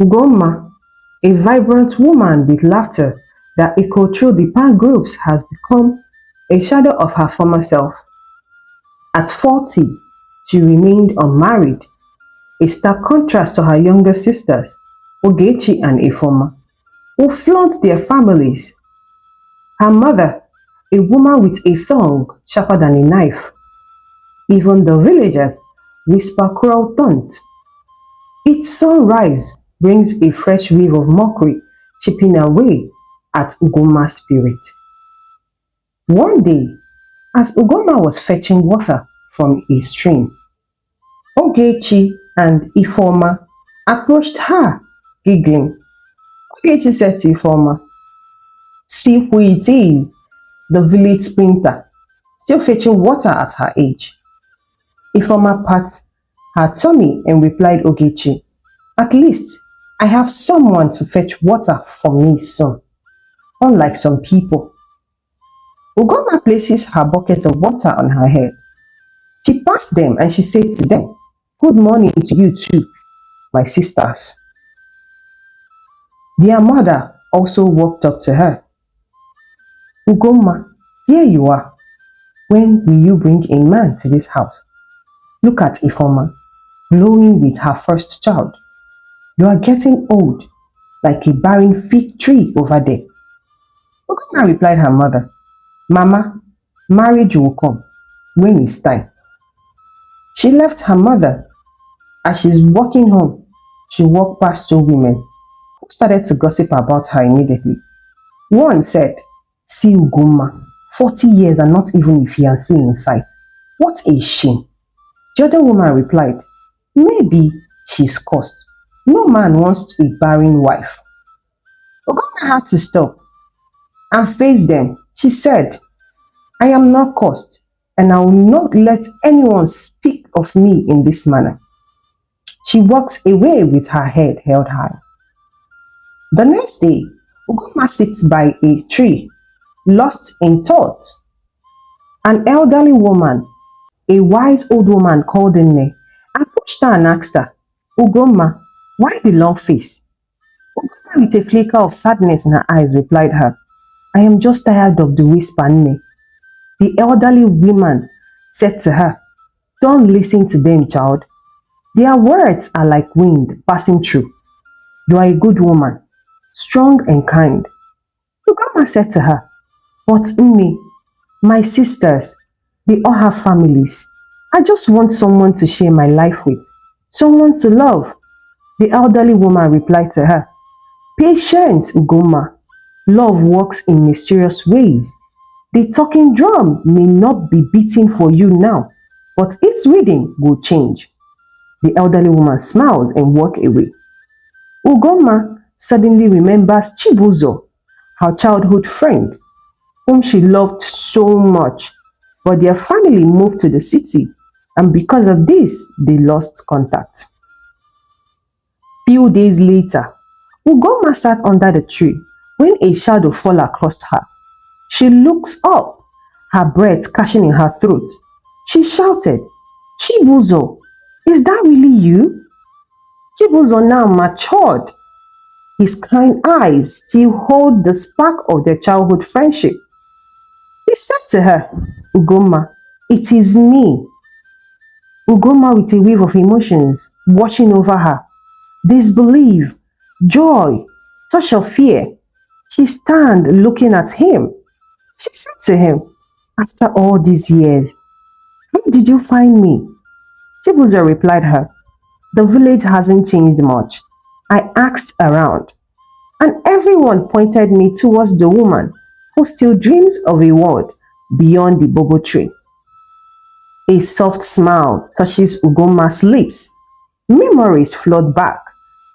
Ugomma, a vibrant woman with laughter that echoed through the park groups, has become a shadow of her former self. At 40, she remained unmarried, a stark contrast to her younger sisters, Ogechi and Ifoma, who flaunt their families. Her mother, a woman with a tongue sharper than a knife. Even the villagers whisper cruel taunts. Each sunrise brings a fresh wave of mockery chipping away at Ugoma's spirit. One day, as Ugoma was fetching water from a stream, Ogechi and Ifoma approached her, giggling. Ogechi said to Ifoma, "See who it is, the village sprinter, still fetching water at her age." Ifeoma pat her tummy and replied Ogechi, "At least I have someone to fetch water for me soon, unlike some people." Ugoma places her bucket of water on her head. She passed them and she said to them, "Good morning to you too, my sisters." Their mother also walked up to her. "Ugoma, here you are. When will you bring a man to this house? Look at Ifoma, glowing with her first child. You are getting old, like a barren fig tree over there." Ugoma replied her mother, "Mama, marriage will come when it's time." She left her mother. As she's walking home, she walked past two women who started to gossip about her immediately. One said, "See Ugoma, 40 years and not even a fiancé in sight. What a shame." The other woman replied, "Maybe she's cursed. No man wants a barren wife." Ugoma had to stop and face them. She said, "I am not cursed, and I will not let anyone speak of me in this manner." She walks away with her head held high. The next day, Ugoma sits by a tree, lost in thought. An elderly woman, a wise old woman called Nne, approached her and asked her, "Ugoma, why the long face?" Ugoma, with a flicker of sadness in her eyes, replied her, "I am just tired of the whisper, Nne." The elderly woman said to her, "Don't listen to them, child. Their words are like wind passing through. You are a good woman, strong and kind." Ugoma said to her, "But Nne, my sisters, they all have families. I just want someone to share my life with, someone to love." The elderly woman replied to her, "Patience, Ugoma. Love works in mysterious ways. The talking drum may not be beating for you now, but its rhythm will change." The elderly woman smiles and walks away. Ugoma suddenly remembers Chibuzo, her childhood friend, whom she loved so much, but their family moved to the city, and because of this, they lost contact. Few days later, Ugoma sat under the tree when a shadow fell across her. She looks up, her breath catching in her throat. She shouted, "Chibuzo, is that really you?" Chibuzo, now matured, his kind eyes still hold the spark of their childhood friendship. He said to her, "Ugoma, it is me." Ugoma, with a wave of emotions washing over her, disbelief, joy, touch of fear. She stand looking at him. She said to him, "After all these years, how did you find me?" Chibuzo replied her, "The village hasn't changed much. I asked around, and everyone pointed me towards the woman who still dreams of a world beyond the bobo tree." A soft smile touches Ugoma's lips. Memories flood back,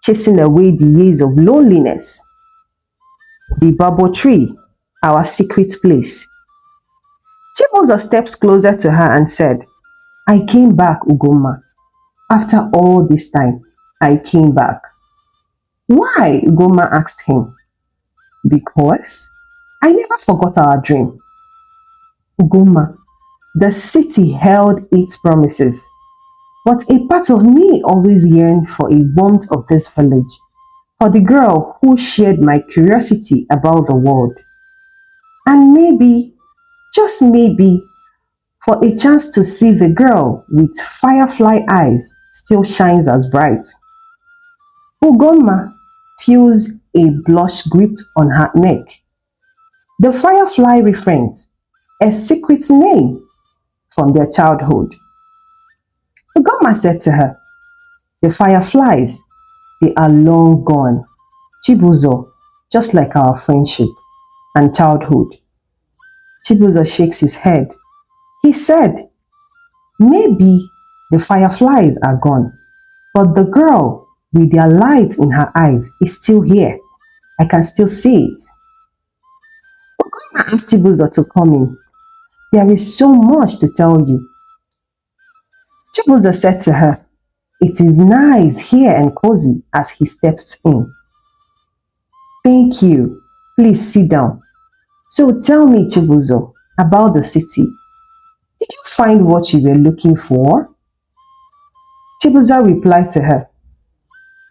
chasing away the years of loneliness. The bobo tree, our secret place. Chibuzo steps closer to her and said, "I came back, Ugoma. After all this time, I came back." "Why?" Ugoma asked him. "Because I never forgot our dream." Ugoma, the city held its promises, but a part of me always yearned for a warmth of this village. for the girl who shared my curiosity about the world, and maybe, just maybe, for a chance to see the girl with firefly eyes still shines as bright. Ugomma feels a blush gripped on her neck. The firefly reference, a secret name from their childhood. Ugomma said to her, the fireflies, they are long gone. Chibuzo, just like our friendship and childhood. Chibuzo shakes his head. He said, maybe the fireflies are gone, but the girl with their light in her eyes is still here. I can still see it. Ugomma asked Chibuzo to come in. There is so much to tell you. Chibuzo said to her, it is nice here and cozy as he steps in. Thank you. Please sit down. So tell me, Chibuzo, about the city. Did you find what you were looking for? Chibuzo replied to her,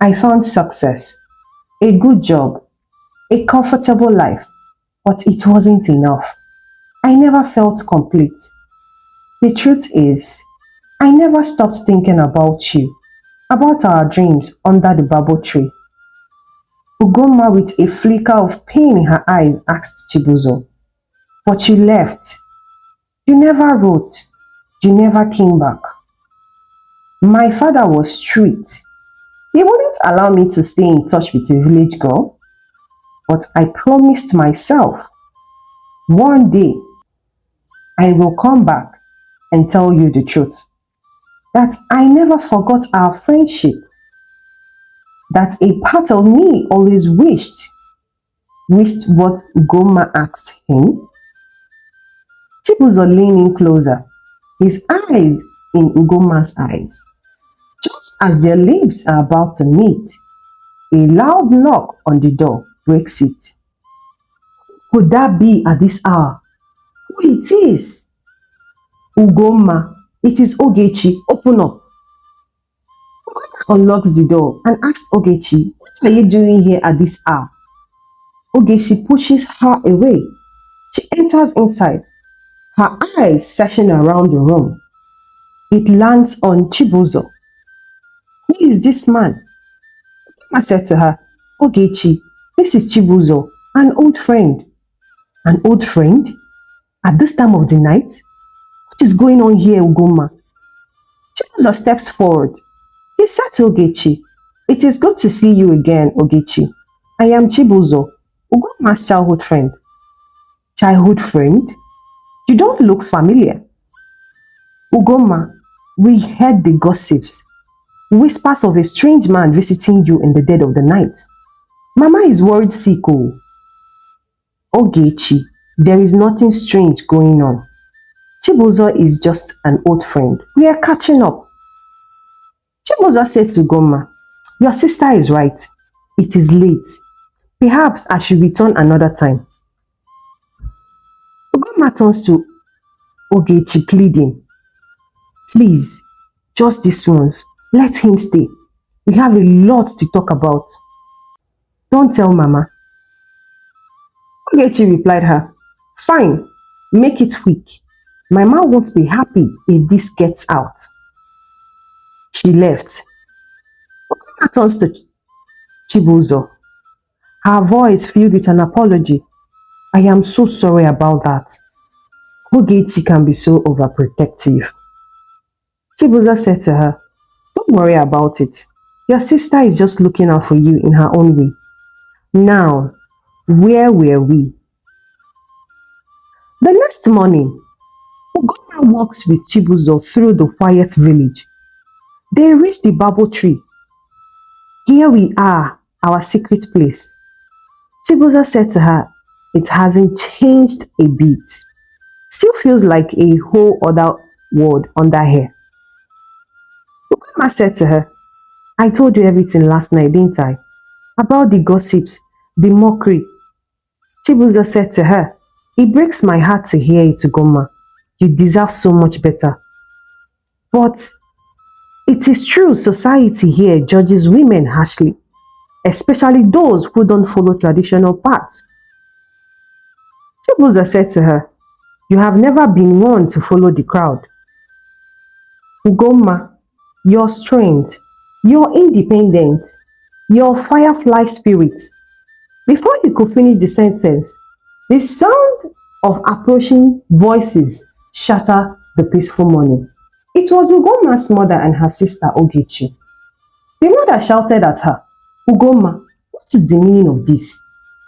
I found success, a good job, a comfortable life, but it wasn't enough. I never felt complete. The truth is, I never stopped thinking about you, about our dreams under the bubble tree. Ugomma, with a flicker of pain in her eyes, asked Chibuzo, but you left. You never wrote. You never came back. My father was strict. He wouldn't allow me to stay in touch with a village girl. But I promised myself, one day I will come back and tell you the truth. That I never forgot our friendship. That a part of me always wished what Ugomma asked him. Chibuzo leaning closer, his eyes in Ugomma's eyes. Just as their lips are about to meet, a loud knock on the door breaks it. Could that be at this hour? Who it is? Ugomma, it is Ogechi. Open up. Ugomma unlocks the door and asks Ogechi, what are you doing here at this hour? Ogechi pushes her away. She enters inside, her eyes searching around the room. It lands on Chibuzo. Who is this man? Ugomma said to her, Ogechi, this is Chibuzo, an old friend. An old friend? At this time of the night? What is going on here, Ugomma? Chibuzo steps forward. He said to Ogechi, it is good to see you again, Ogechi. I am Chibuzo, Ugomma's childhood friend. Childhood friend? You don't look familiar. Ugomma, we heard the gossips. Whispers of a strange man visiting you in the dead of the night. Mama is worried sick. Oh. Ogechi, there is nothing strange going on. Chibuzo is just an old friend. We are catching up. Chibuzo said to Ugomma, your sister is right. It is late. Perhaps I should return another time. Ugomma turns to Ogechi pleading, please, just this once. Let him stay. We have a lot to talk about. Don't tell Mama. Ogechi replied her, fine, make it quick. My mom won't be happy if this gets out. She left. Ugomma turns to Chibuzo, her voice filled with an apology. I am so sorry about that. Ogechi can be so overprotective. Chibuzo said to her, don't worry about it. Your sister is just looking out for you in her own way. Now, where were we? The next morning, Ugomma walks with Chibuzo through the quiet village. They reach the bubble tree. Here we are, our secret place. Chibuzo said to her, it hasn't changed a bit. Still feels like a whole other world under here. Ugomma said to her, I told you everything last night, didn't I? About the gossips, the mockery. Chibuzo said to her, it breaks my heart to hear it, Ugomma. You deserve so much better. But it is true society here judges women harshly. especially those who don't follow traditional paths. Chibuza said to her, "You have never been one to follow the crowd. Ugomma, your strength, your independence, your firefly spirit." Before he could finish the sentence, the sound of approaching voices shattered the peaceful morning. It was Ugomma's mother and her sister Ogechi. The mother shouted at her, "Ugomma, what is the meaning of this?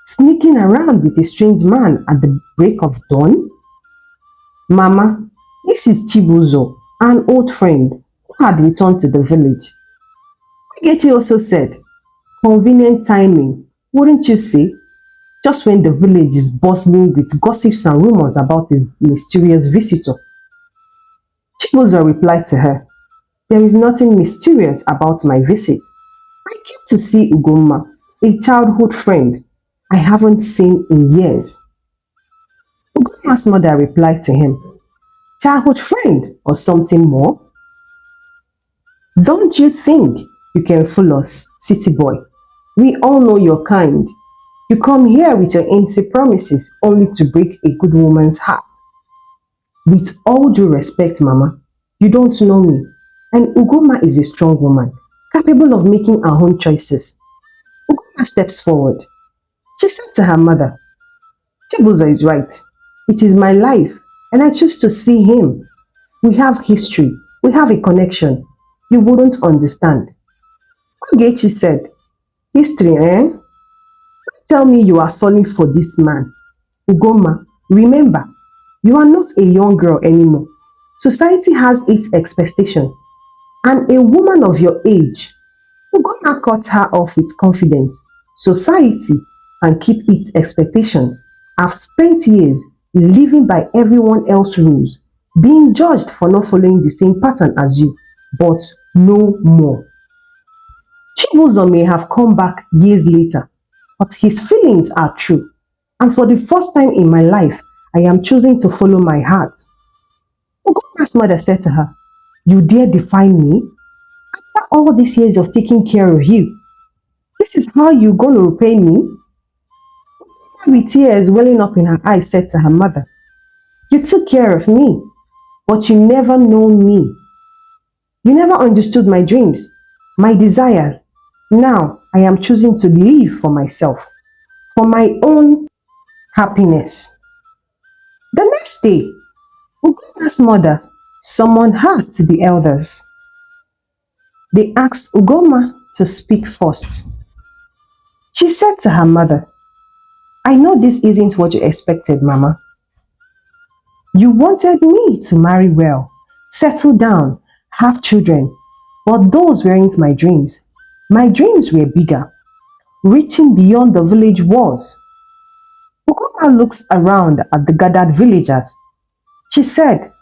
Sneaking around with a strange man at the break of dawn?" "Mama, this is Chibuzo, an old friend who had returned to the village." Ogechi also said, "Convenient timing, wouldn't you say? Just when the village is bustling with gossips and rumors about a mysterious visitor." Chibuzo replied to her, "There is nothing mysterious about my visit. I came to see Ugomma, a childhood friend I haven't seen in years." Ugomma's mother replied to him, "Childhood friend or something more? Don't you think you can fool us, city boy? We all know your kind. You come here with your empty promises only to break a good woman's heart. With all due respect, Mama, you don't know me, and Ugoma is a strong woman, capable of making her own choices." Ugoma steps forward. She said to her mother, "Chibuza is right. It is my life, and I choose to see him. We have history. We have a connection. You wouldn't understand." Ogechi said, "History, eh? Tell me you are falling for this man. Ugoma, remember, you are not a young girl anymore. Society has its expectations, and a woman of your age." Ugoma cut her off with confidence. "Society can keep its expectations. I've spent years living by everyone else's rules, being judged for not following the same pattern as you, but no more." Chibuzo may have come back years later, but his feelings are true. And for the first time in my life, I am choosing to follow my heart. Ugoma's mother said to her, "You dare defy me? After all these years of taking care of you, this is how you're going to repay me?" With tears welling up in her eyes, said to her mother, "You took care of me, but you never know me. You never understood my dreams, my desires. Now I am choosing to live for myself, for my own happiness." The next day, Ugoma's mother summoned her to the elders. They asked Ugoma to speak first. She said to her mother, "I know this isn't what you expected, Mama. You wanted me to marry well, settle down, have children, but those weren't my dreams. My dreams were bigger, reaching beyond the village walls." Ugoma looks around at the gathered villagers. She said,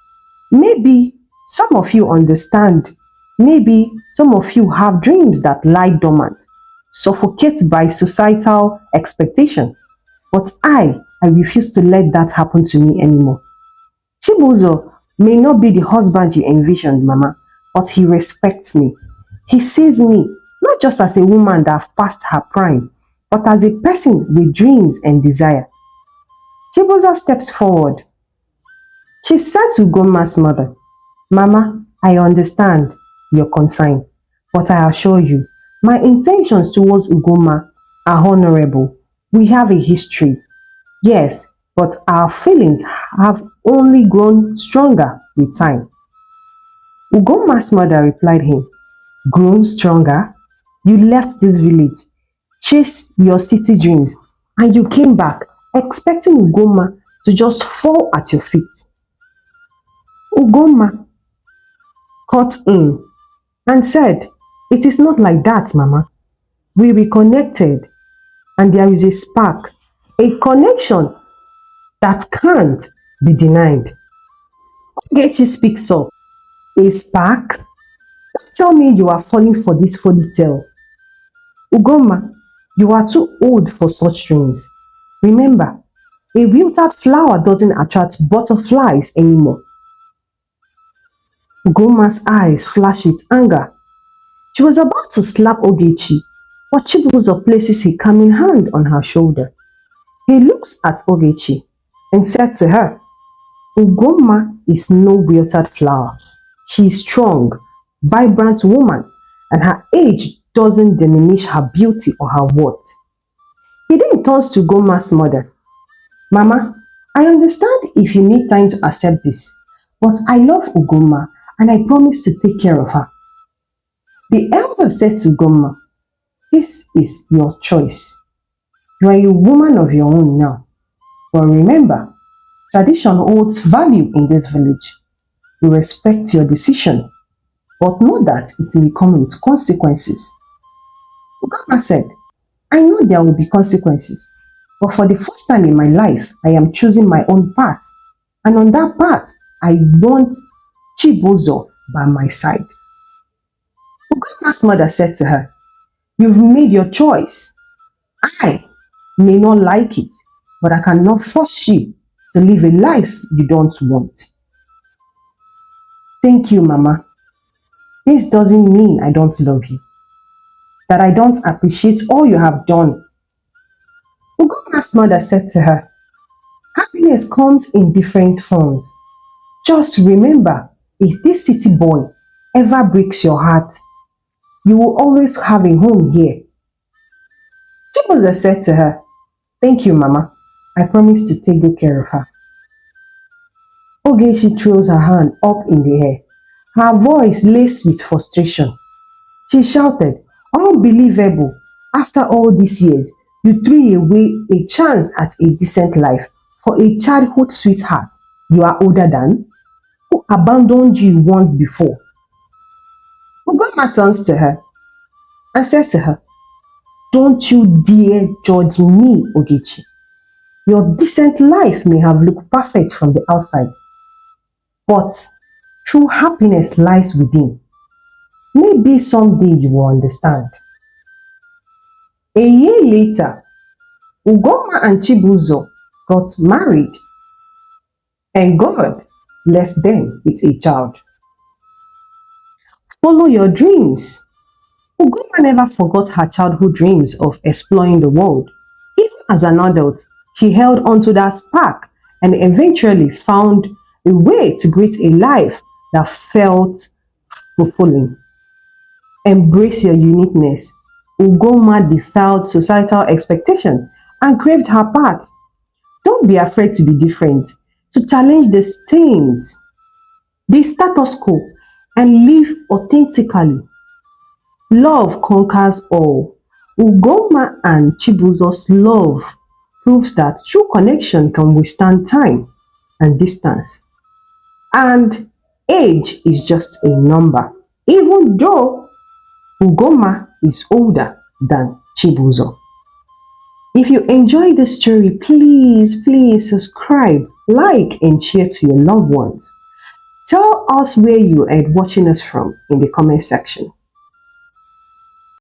"Maybe some of you understand. Maybe some of you have dreams that lie dormant, suffocated by societal expectation. But I refuse to let that happen to me anymore. Chibuzo may not be the husband you envisioned, Mama, but he respects me. He sees me not just as a woman that passed her prime, but as a person with dreams and desire." Chibuzo steps forward. She said to Goma's mother, "Mama, I understand your concern, but I assure you, my intentions towards Ugoma are honorable. We have a history, yes, but our feelings have only grown stronger with time." Ugoma's mother replied him, "Grown stronger? You left this village, chased your city dreams, and you came back expecting Ugoma to just fall at your feet." Ugoma cut in and said, "It is not like that, Mama. We reconnected, and there is a spark, a connection that can't be denied." Ogechi speaks up. "A spark? Don't tell me you are falling for this fairy tale. Ugoma, you are too old for such dreams. Remember, a wilted flower doesn't attract butterflies anymore." Ugoma's eyes flashed with anger. She was about to slap Ogechi but Chibuzo places a calming hand on her shoulder. He looks at Ogechi and said to her, Ugoma is no wilted flower. She is strong, vibrant woman, and her age doesn't diminish her beauty or her worth. He then turns to Goma's mother. Mama, I understand if you need time to accept this, but I love Ugoma and I promise to take care of her. The elder said to Goma, this is your choice. You are a woman of your own now. But remember, tradition holds value in this village. We respect your decision, but know that it may come with consequences. Ugama said, I know there will be consequences, but for the first time in my life, I am choosing my own path. And on that path, I want Chibozo by my side. Ugama's mother said to her, you've made your choice. I may not like it, but I cannot force you to live a life you don't want. Thank you, Mama. This doesn't mean I don't love you, that I don't appreciate all you have done. Ugoma's mother said to her, happiness comes in different forms. Just remember, if this city boy ever breaks your heart, you will always have a home here. Chibuza said to her, thank you, Mama. I promise to take good care of her. Ogechi throws her hand up in the air, her voice laced with frustration. She shouted, unbelievable! After all these years, you threw away a chance at a decent life for a childhood sweetheart you are older than, who abandoned you once before. Ugoma turns to her and said to her, don't you dare judge me, Ogechi. Your decent life may have looked perfect from the outside, but true happiness lies within. Maybe someday you will understand. A year later, Ugoma and Chibuzo got married, and God blessed them with a child. Follow your dreams. Ugoma never forgot her childhood dreams of exploring the world. Even as an adult, she held onto that spark and eventually found a way to create a life that felt fulfilling. Embrace your uniqueness. Ugoma defied societal expectation and craved her path. Don't be afraid to be different, to challenge the stains, the status quo, and live authentically. Love conquers all. Ugoma and Chibuzo's love proves that true connection can withstand time and distance. And age is just a number, even though Ugoma is older than Chibuzo. If you enjoyed this story, please subscribe, like, and share to your loved ones. Tell us where you are watching us from in the comment section.